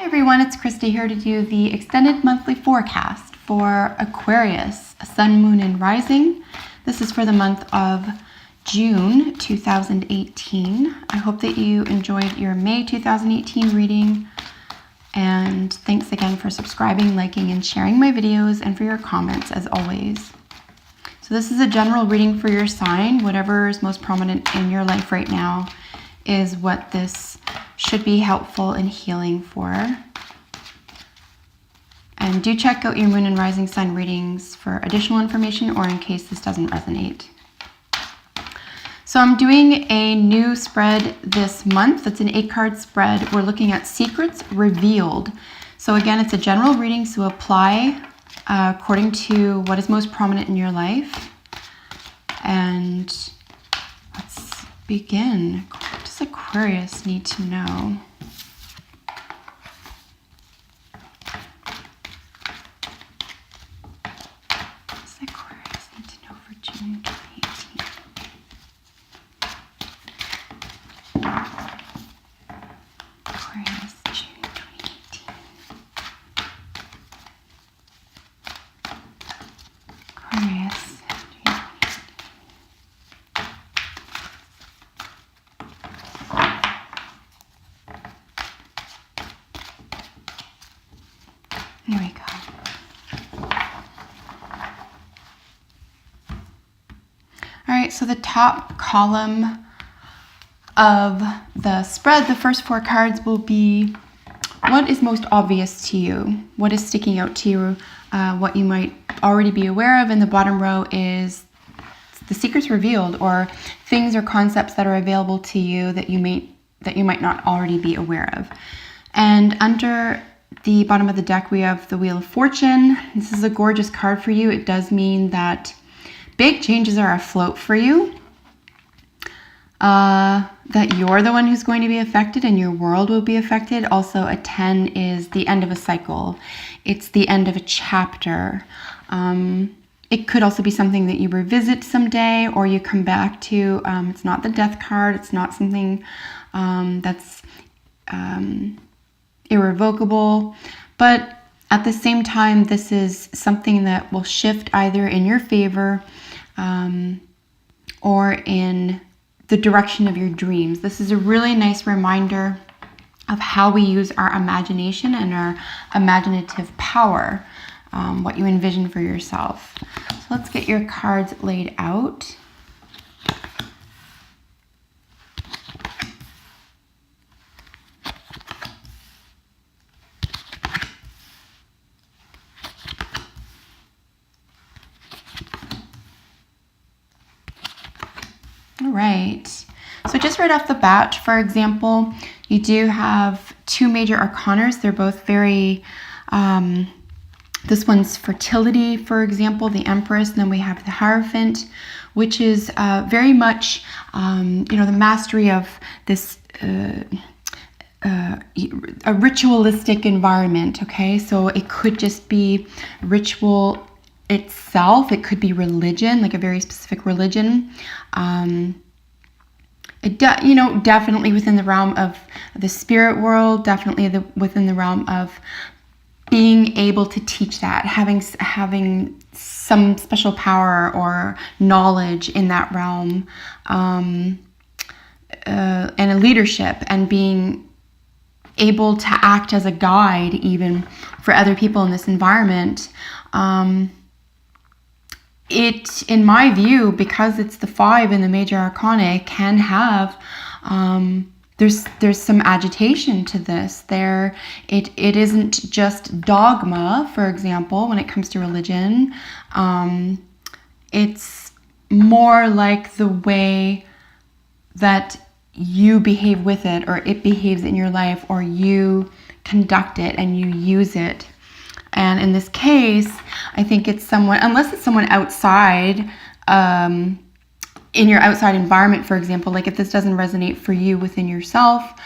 Hi everyone, it's Christy here to do the extended monthly forecast for Aquarius, Sun, Moon, and Rising. This is for the month of June 2018. I hope that you enjoyed your May 2018 reading, and thanks again for subscribing, liking, and sharing my videos, and for your comments as always. So this is a general reading for your sign. Whatever is most prominent in your life right now is what this should be helpful and healing for. And do check out your moon and rising sign readings for additional information or in case this doesn't resonate. So I'm doing a new spread this month. It's an 8-card spread. We're looking at secrets revealed. So again, it's a general reading, so apply according to what is most prominent in your life. And let's begin. What does Aquarius need to know? What does Aquarius need to know for June 2018? Aquarius, June 2018. Aquarius. Here we go. All right, so the top column of the spread, the first 4 cards will be what is most obvious to you, what is sticking out to you, what you might already be aware of. And the bottom row is the secrets revealed, or things or concepts that are available to you that you might not already be aware of. And under the bottom of the deck, we have the Wheel of Fortune. This is a gorgeous card for you. It does mean that big changes are afloat for you, that you're the one who's going to be affected and your world will be affected. Also, a 10 is the end of a cycle. It's the end of a chapter. It could also be something that you revisit someday or you come back to. It's not the death card. It's not something that's irrevocable, but at the same time, this is something that will shift either in your favor or in the direction of your dreams. This is a really nice reminder of how we use our imagination and our imaginative power, what you envision for yourself. So let's get your cards laid out. All right, so just right off the bat, for example, you do have 2 major arcanas. They're both very, this one's fertility, for example, the Empress, and then we have the Hierophant, which is very much, the mastery of this, a ritualistic environment, okay? So it could just be ritual itself. It could be religion, like a very specific religion. Definitely within the realm of the spirit world, definitely within the realm of being able to teach that, having some special power or knowledge in that realm, and a leadership, and being able to act as a guide even for other people in this environment. It, in my view, because it's the 5 in the major arcana, it can have, there's some agitation to this. It isn't just dogma, for example, when it comes to religion. It's more like the way that you behave with it, or it behaves in your life, or you conduct it and you use it. And in this case, I think it's someone, unless it's someone outside, in your outside environment, for example, like if this doesn't resonate for you within yourself,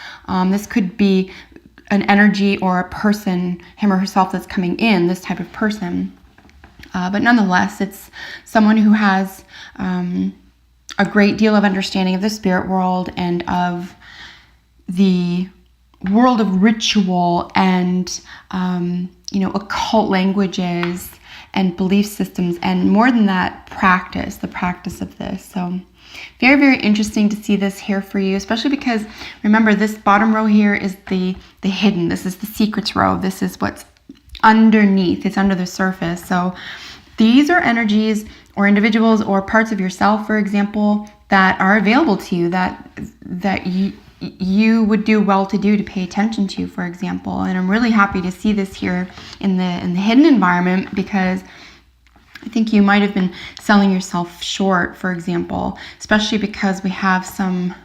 this could be an energy or a person, him or herself, that's coming in, this type of person. But nonetheless, it's someone who has a great deal of understanding of the spirit world and of the world of ritual and, occult languages and belief systems, and more than that, the practice of this. So very, very interesting to see this here for you, especially because remember, this bottom row here is the hidden. This is the secrets row. This is what's underneath. It's under the surface. So these are energies or individuals or parts of yourself, for example, that are available to you, that you would do well to pay attention to, for example. And I'm really happy to see this here in the hidden environment, because I think you might have been selling yourself short, for example, especially because we have some,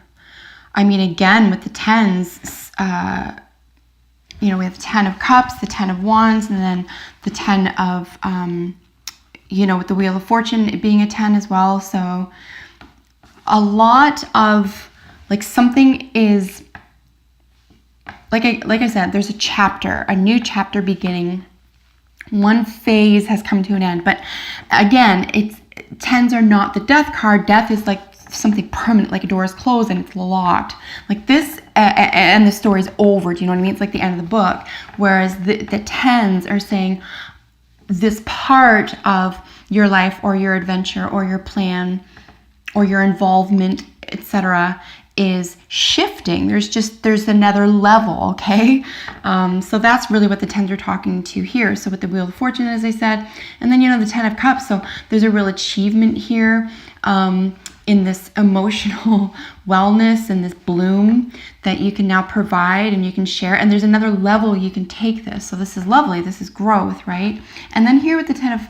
again, with the tens, we have the 10 of cups, the 10 of wands, and then the 10 of, with the wheel of fortune, it being a 10 as well. So a lot of, something is, like I said, there's a new chapter beginning. One phase has come to an end. But again, tens are not the death card. Death is like something permanent, like a door is closed and it's locked. Like this, and the story's over. Do you know what I mean? It's like the end of the book. Whereas the tens are saying this part of your life or your adventure or your plan or your involvement, etc., is shifting. There's another level, okay? So that's really what the tens are talking to here. So with the Wheel of Fortune, as I said, and then, the 10 of Cups. So there's a real achievement here in this emotional wellness and this bloom that you can now provide and you can share. And there's another level you can take this. So this is lovely. This is growth, right? And then here with the 10 of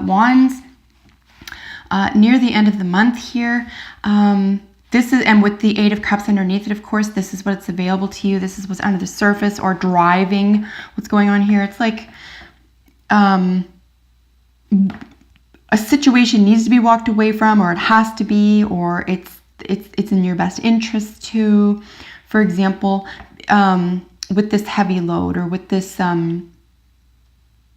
Wands, near the end of the month here, this is, and with the 8 of Cups underneath it, of course, this is what's available to you. This is what's under the surface or driving what's going on here. It's like a situation needs to be walked away from, or it has to be, or it's in your best interest to. For example, with this heavy load or with this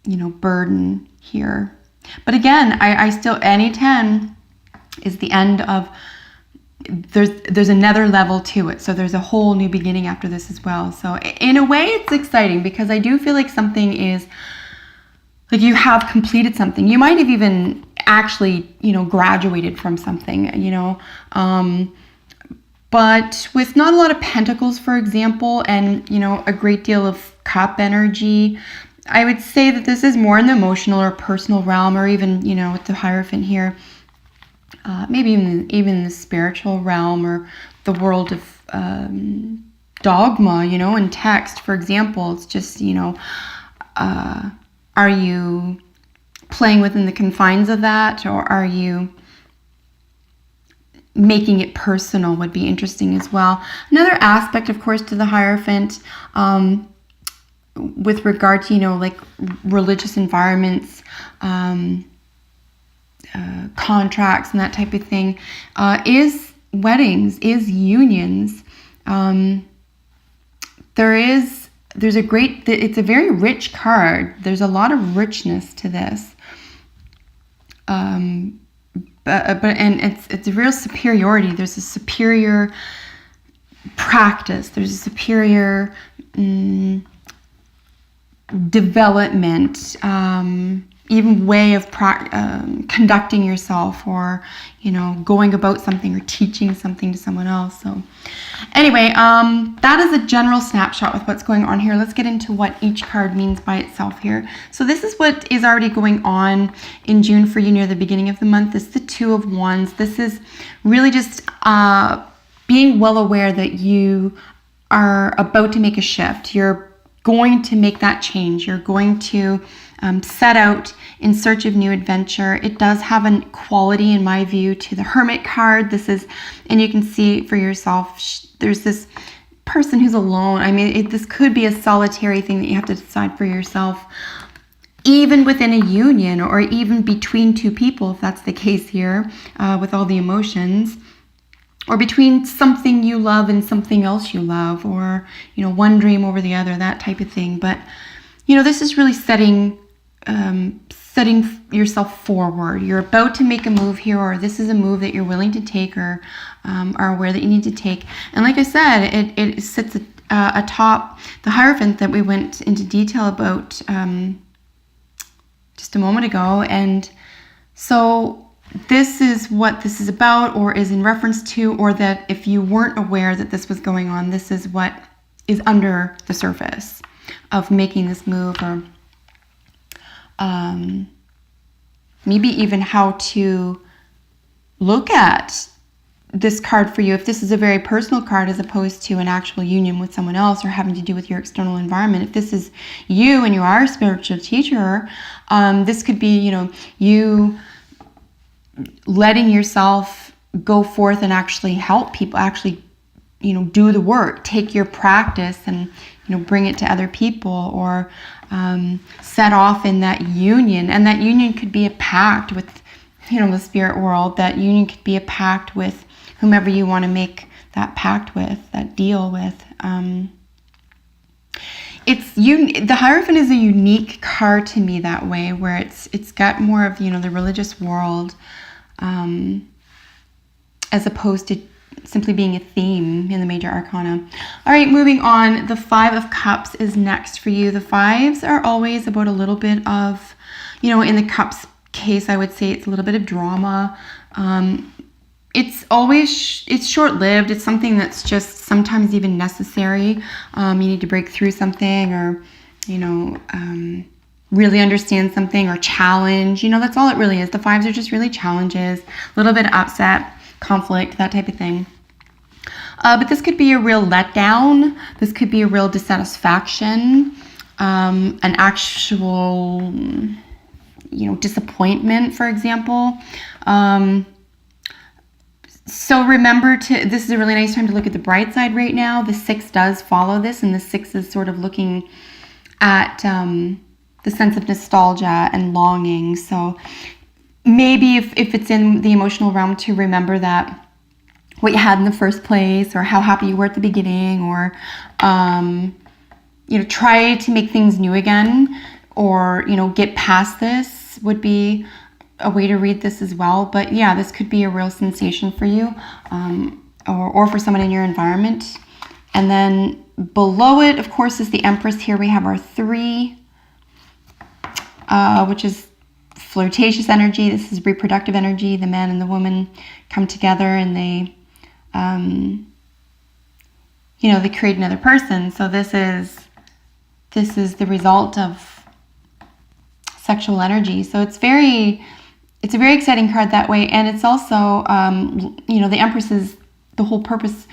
burden here. But again, I still, any 10 is the end of. There's another level to it. So there's a whole new beginning after this as well. So in a way, it's exciting, because I do feel like something is, like, you have completed something. You might have even actually, graduated from something, but with not a lot of pentacles, for example, and, a great deal of cup energy, I would say that this is more in the emotional or personal realm, or even, with the Hierophant here, maybe even the spiritual realm or the world of dogma, and text, for example. It's just, are you playing within the confines of that, or are you making it personal? Would be interesting as well. Another aspect, of course, to the Hierophant, with regard to, like religious environments, contracts and that type of thing, is weddings, is unions. It's a very rich card. There's a lot of richness to this. But it's a real superiority. There's a superior practice. There's a superior development, even way of conducting yourself, or going about something or teaching something to someone else. So anyway, that is a general snapshot with what's going on here. Let's get into what each card means by itself here. So this is what is already going on in June for you near the beginning of the month. This is the 2 of Wands. This is really just being well aware that you are about to make a shift. You're going to make that change. You're going to set out in search of new adventure. It does have a quality, in my view, to the Hermit card. This is, and you can see for yourself, there's this person who's alone. I mean, this could be a solitary thing that you have to decide for yourself, even within a union, or even between two people, if that's the case here, with all the emotions, or between something you love and something else you love, or, one dream over the other, that type of thing. But, this is really setting yourself forward. You're about to make a move here, or this is a move that you're willing to take, or are aware that you need to take. And like I said, it sets atop the Hierophant that we went into detail about just a moment ago. And so this is what this is about, or is in reference to, or that if you weren't aware that this was going on, this is what is under the surface of making this move, or maybe even how to look at this card for you, if this is a very personal card as opposed to an actual union with someone else or having to do with your external environment. If this is you and you are a spiritual teacher, this could be, you letting yourself go forth and actually help people, actually, do the work, take your practice and, bring it to other people, or set off in that union. And that union could be a pact with, the spirit world. That union could be a pact with whomever you want to make that pact with, that deal with. The Hierophant is a unique card to me that way, where it's got more of, the religious world, as opposed to simply being a theme in the major arcana. All right, moving on. The Five of Cups is next for you. The fives are always about a little bit of, in the Cups case, I would say it's a little bit of drama. It's short-lived. It's something that's just sometimes even necessary. You need to break through something, or, really understand something, or challenge. That's all it really is. The fives are just really challenges, a little bit of upset, conflict, that type of thing. But this could be a real letdown. This could be a real dissatisfaction, an actual, disappointment, for example. So remember this is a really nice time to look at the bright side right now. The 6 does follow this, and the 6 is sort of looking at the sense of nostalgia and longing. So maybe if it's in the emotional realm, to remember that what you had in the first place, or how happy you were at the beginning, or try to make things new again, or get past this would be a way to read this as well. But yeah, this could be a real sensation for you, or for someone in your environment. And then below it, of course, is the Empress. Here we have our 3, which is flirtatious energy. This is reproductive energy. The man and the woman come together, and they they create another person. So this is the result of sexual energy. So it's a very exciting card that way. And it's also, the Empress is, the whole purpose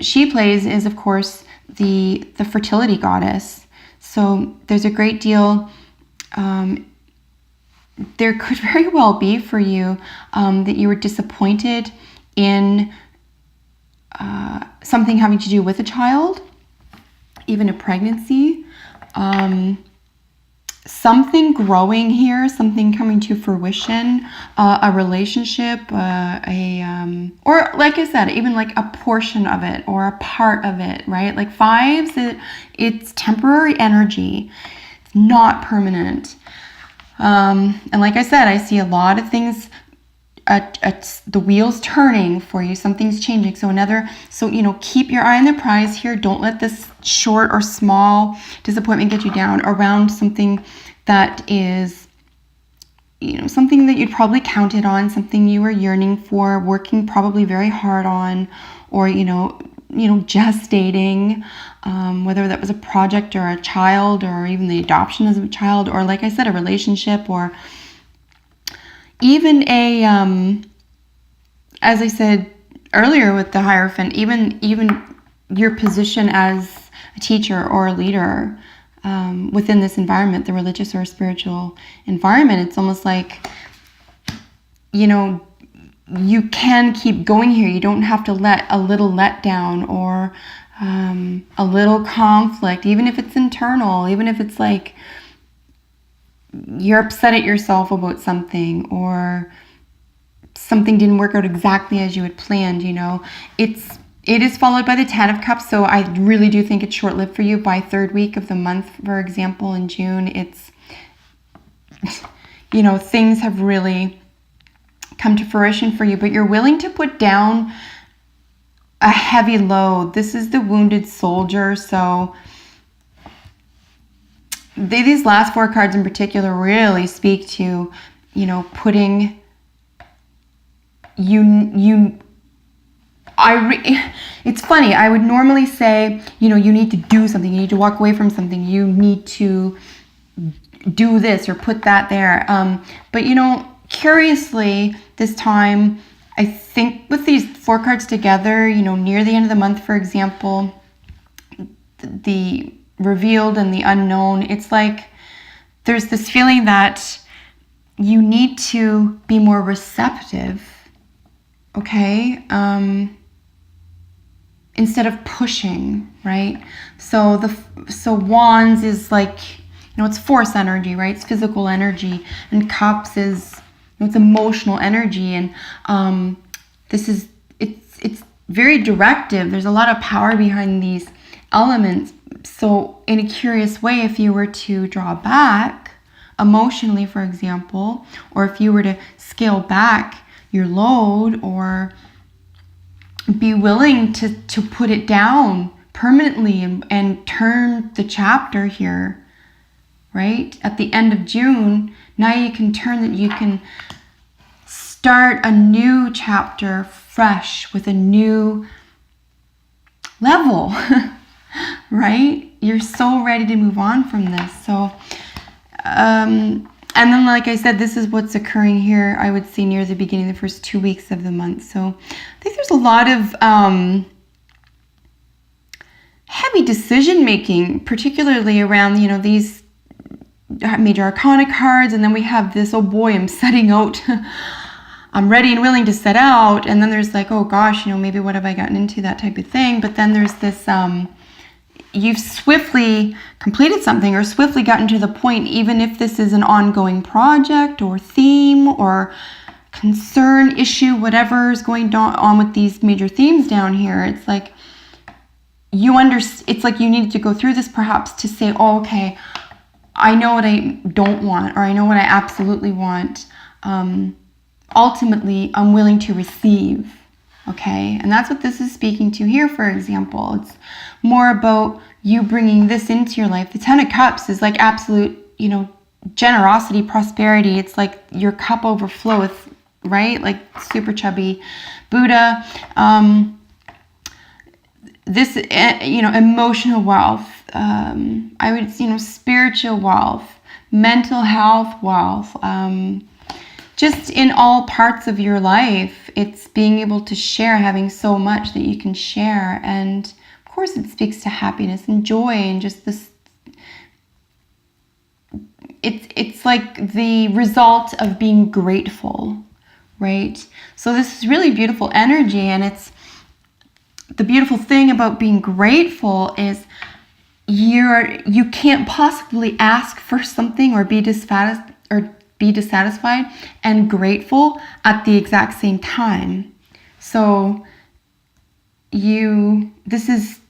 she plays is, of course, the fertility goddess. So there's a great deal, there could very well be for you that you were disappointed in something having to do with a child, even a pregnancy, something growing here, something coming to fruition, a relationship, or like I said, even like a portion of it or a part of it, right? Like fives, it's temporary energy. It's not permanent. And like I said, I see a lot of things, the wheels turning for you. Something's changing. So keep your eye on the prize here. Don't let this short or small disappointment get you down around something that is, something that you'd probably counted on, something you were yearning for, working probably very hard on, or, gestating, whether that was a project or a child, or even the adoption of a child, or like I said, a relationship, or even as I said earlier with the Hierophant, even your position as a teacher or a leader within this environment, the religious or spiritual environment. It's almost like, you can keep going here. You don't have to let a little letdown or a little conflict, even if it's internal, even if it's like you're upset at yourself about something, or something didn't work out exactly as you had planned, it is followed by the 10 of Cups. So I really do think it's short-lived for you. By third week of the month, for example, in June, it's, things have really come to fruition for you, but you're willing to put down a heavy load. This is the wounded soldier. So these last 4 cards in particular really speak to, you know, putting it's funny. I would normally say, you know, you need to do something. You need to walk away from something. You need to do this or put that there. But, you know, curiously, this time, I think with these 4 cards together, you know, near the end of the month, for example, the revealed and the unknown, it's like there's this feeling that you need to be more receptive, okay? Instead of pushing, right? So wands is like, you know, it's force energy, right? It's physical energy, and cups is, you know, it's emotional energy, and it's very directive. There's a lot of power behind these elements. So in a curious way, if you were to draw back emotionally, for example, or if you were to scale back your load, or be willing to put it down permanently and turn the chapter here, right? At the end of June, now you can turn that, you can start a new chapter fresh with a new level, right? You're so ready to move on from this. So, and then, like I said, this is what's occurring here, I would say, near the beginning, the first 2 weeks of the month. So I think there's a lot of heavy decision-making, particularly around, you know, these major arcana cards. And then we have this, oh boy, I'm setting out. I'm ready and willing to set out. And then there's like, oh gosh, you know, maybe what have I gotten into, that type of thing. But then there's this, you've swiftly completed something or swiftly gotten to the point, even if this is an ongoing project or theme or concern, issue, whatever is going on with these major themes down here. It's like it's like you needed to go through this perhaps to say, oh, okay, I know what I don't want, or I know what I absolutely want. Ultimately, I'm willing to receive. Okay, and that's what this is speaking to here, for example. It's more about you bringing this into your life. The 10 of Cups is like absolute, you know, generosity, prosperity. It's like your cup overfloweth, right? Like super chubby Buddha. This, you know, emotional wealth. I would, you know, spiritual wealth, mental health wealth. Just in all parts of your life, it's being able to share, having so much that you can share. And of course it speaks to happiness and joy and just this, it's like the result of being grateful, right? So this is really beautiful energy, and it's the beautiful thing about being grateful is you can't possibly ask for something or be dissatisfied and grateful at the exact same time. So this is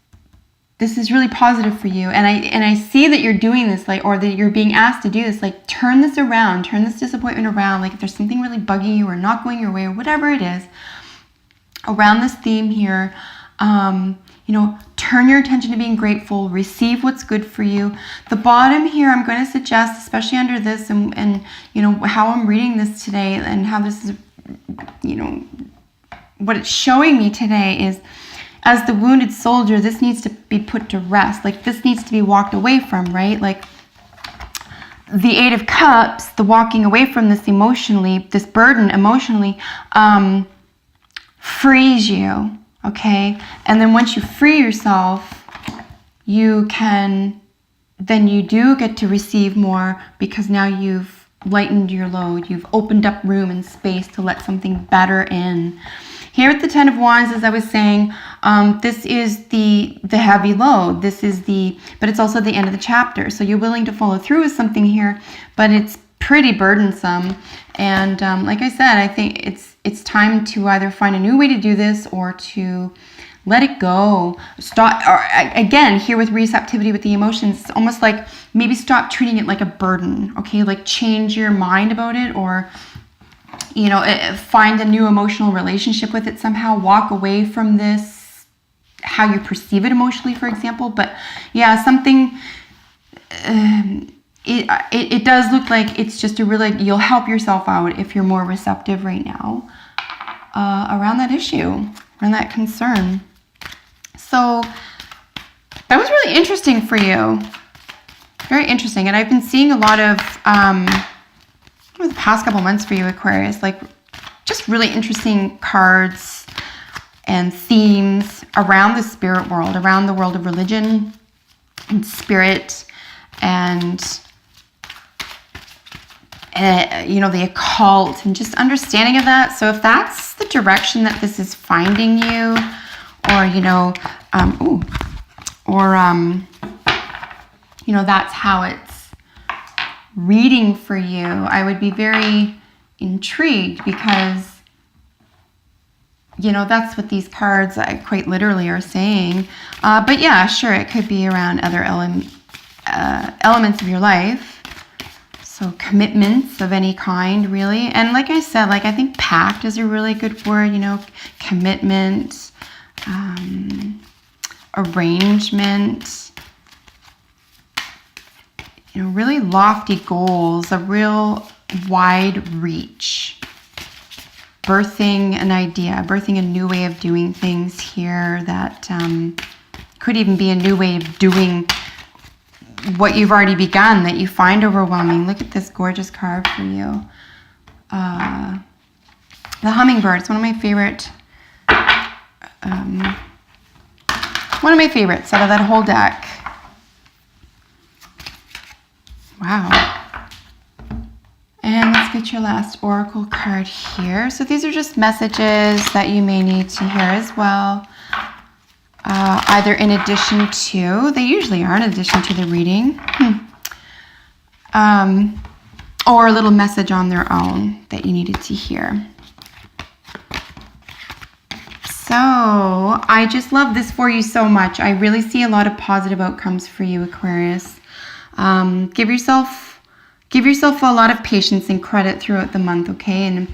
really positive for you, and I see that you're doing this, like, or that you're being asked to do this, like, turn this around, turn this disappointment around. Like if there's something really bugging you or not going your way or whatever it is around this theme here, you know, turn your attention to being grateful, receive what's good for you. The bottom here, I'm going to suggest, especially under this and you know, how I'm reading this today and how this is, you know, what it's showing me today is, as the wounded soldier, this needs to be put to rest. Like this needs to be walked away from, right? Like the 8 of Cups, the walking away from this emotionally, this burden emotionally, frees you. Okay, and then once you free yourself, you do get to receive more, because now you've lightened your load. You've opened up room and space to let something better in. Here at the 10 of Wands, as I was saying, this is the heavy load. But it's also the end of the chapter. So you're willing to follow through with something here, but it's pretty burdensome. And like I said, I think it's time to either find a new way to do this or to let it go. Stop, or again, here with receptivity with the emotions, it's almost like maybe stop treating it like a burden, okay? Like change your mind about it, or, you know, find a new emotional relationship with it somehow. Walk away from this how you perceive it emotionally, for example. But yeah, something, it does look like it's just a really, you'll help yourself out if you're more receptive right now around that issue, around that concern. So that was really interesting for you. Very interesting. And I've been seeing a lot of, over the past couple months for you, Aquarius, like just really interesting cards and themes around the spirit world, around the world of religion and spirit and the occult and just understanding of that. So if that's the direction that this is finding you, or, that's how it's reading for you, I would be very intrigued, because that's what these cards quite literally are saying. But yeah, sure, it could be around other elements of your life. So commitments of any kind, really. And like I said, I think pact is a really good word, commitment, arrangement, really lofty goals, a real wide reach, birthing an idea, birthing a new way of doing things here that could even be a new way of doing what you've already begun that you find overwhelming. Look at this gorgeous card for you. The hummingbird. It's one of my favorite. One of my favorites out of that whole deck. Wow. And let's get your last oracle card here. So these are just messages that you may need to hear as well. Either in addition to, they usually are in addition to the reading, or a little message on their own that you needed to hear. So I just love this for you so much. I really see a lot of positive outcomes for you, Aquarius. Give yourself a lot of patience and credit throughout the month, okay? And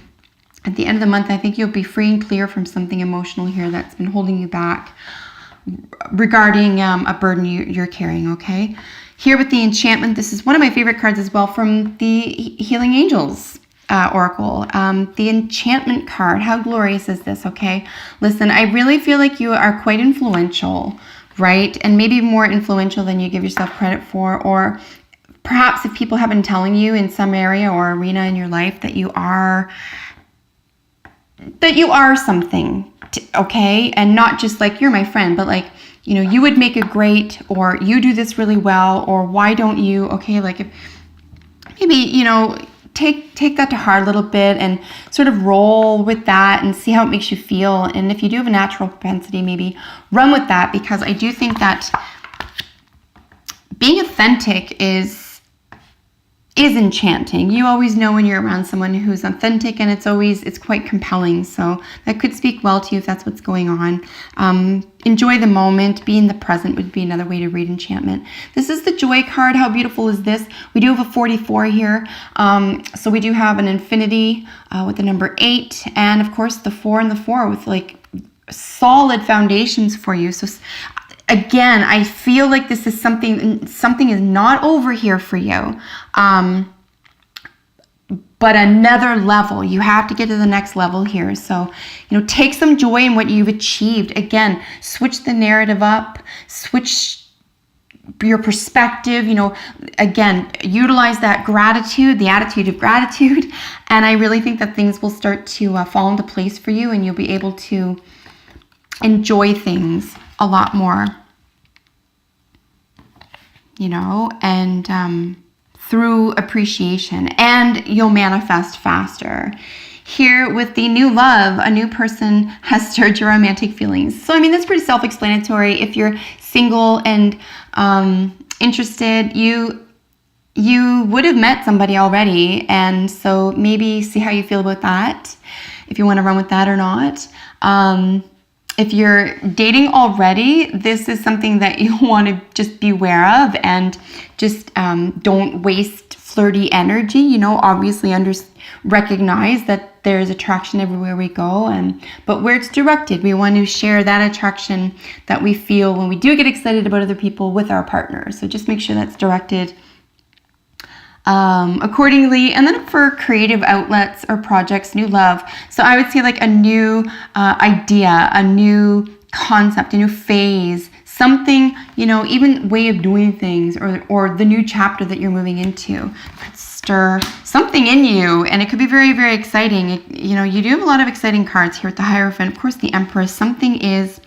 at the end of the month, I think you'll be free and clear from something emotional here that's been holding you back regarding a burden you're carrying, okay? Here with the enchantment, this is one of my favorite cards as well from the Healing Angels Oracle. The enchantment card, how glorious is this, okay? Listen, I really feel like you are quite influential, right? And maybe more influential than you give yourself credit for, or perhaps if people have been telling you in some area or arena in your life that you are something, okay? And not just like, you're my friend, but like, you would make a great, or you do this really well, or why don't you, okay? Like if maybe, take that to heart a little bit and sort of roll with that and see how it makes you feel. And if you do have a natural propensity, maybe run with that, because I do think that being authentic is enchanting. You always know when you're around someone who's authentic, and it's quite compelling. So that could speak well to you if that's what's going on. Enjoy the moment. Be in the present would be another way to read enchantment. This is the joy card. How beautiful is this? We do have a 44 here. So we do have an infinity with the number 8, and of course the 4 and the 4 with like solid foundations for you. So again, I feel like this is something is not over here for you. But another level, you have to get to the next level here. So, take some joy in what you've achieved. Again, switch the narrative up, switch your perspective, again, utilize that gratitude, the attitude of gratitude. And I really think that things will start to fall into place for you, and you'll be able to enjoy things a lot more, and through appreciation, and you'll manifest faster. Here with the new love, a new person has stirred your romantic feelings. So, that's pretty self-explanatory. If you're single and interested, you would have met somebody already. And so maybe see how you feel about that, if you want to run with that or not. If you're dating already, this is something that you want to just be aware of, and just don't waste flirty energy, obviously recognize that there's attraction everywhere we go, but where it's directed, we want to share that attraction that we feel when we do get excited about other people with our partners. So just make sure that's directed accordingly. And then for creative outlets or projects, new love. So I would say like a new idea, a new concept, a new phase, something, even way of doing things, or the new chapter that you're moving into could stir something in you, and it could be very, very exciting. You do have a lot of exciting cards here with the Hierophant. Of course, the Empress. Something is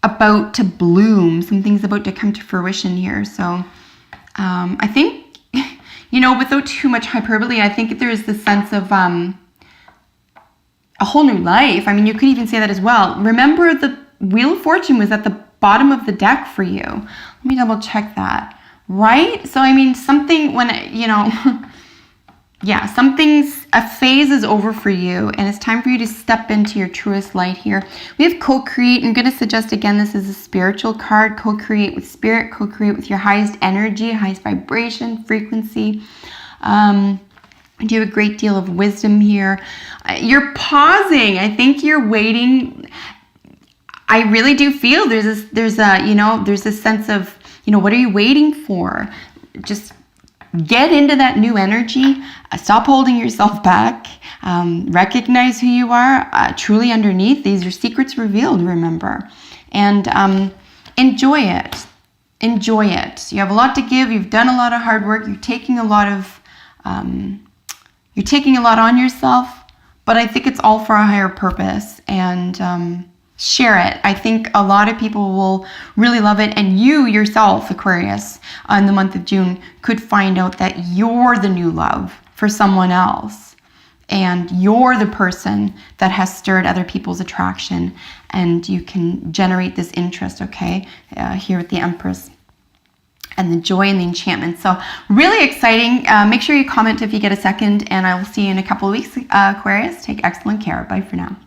about to bloom. Something's about to come to fruition here. So I think, without too much hyperbole, I think there is this sense of a whole new life. I mean, you could even say that as well. Remember, the Wheel of Fortune was at the bottom of the deck for you. Let me double check that. Right? So, I mean, something when, yeah, a phase is over for you, and it's time for you to step into your truest light here. We have co-create. I'm going to suggest, again, this is a spiritual card. Co-create with spirit, co-create with your highest energy, highest vibration, frequency. You have a great deal of wisdom here. You're pausing. I think you're waiting. I really do feel there's this sense of, what are you waiting for? Just get into that new energy. Stop holding yourself back. Recognize who you are truly underneath. These are secrets revealed, remember. And enjoy it. Enjoy it. You have a lot to give. You've done a lot of hard work. You're taking a lot on yourself. But I think it's all for a higher purpose. And share it. I think a lot of people will really love it, and you yourself, Aquarius, in the month of June, could find out that you're the new love for someone else, and you're the person that has stirred other people's attraction, and you can generate this interest, okay, here with the Empress and the joy and the enchantment. So really exciting. Make sure you comment if you get a second, and I will see you in a couple of weeks, Aquarius. Take excellent care. Bye for now.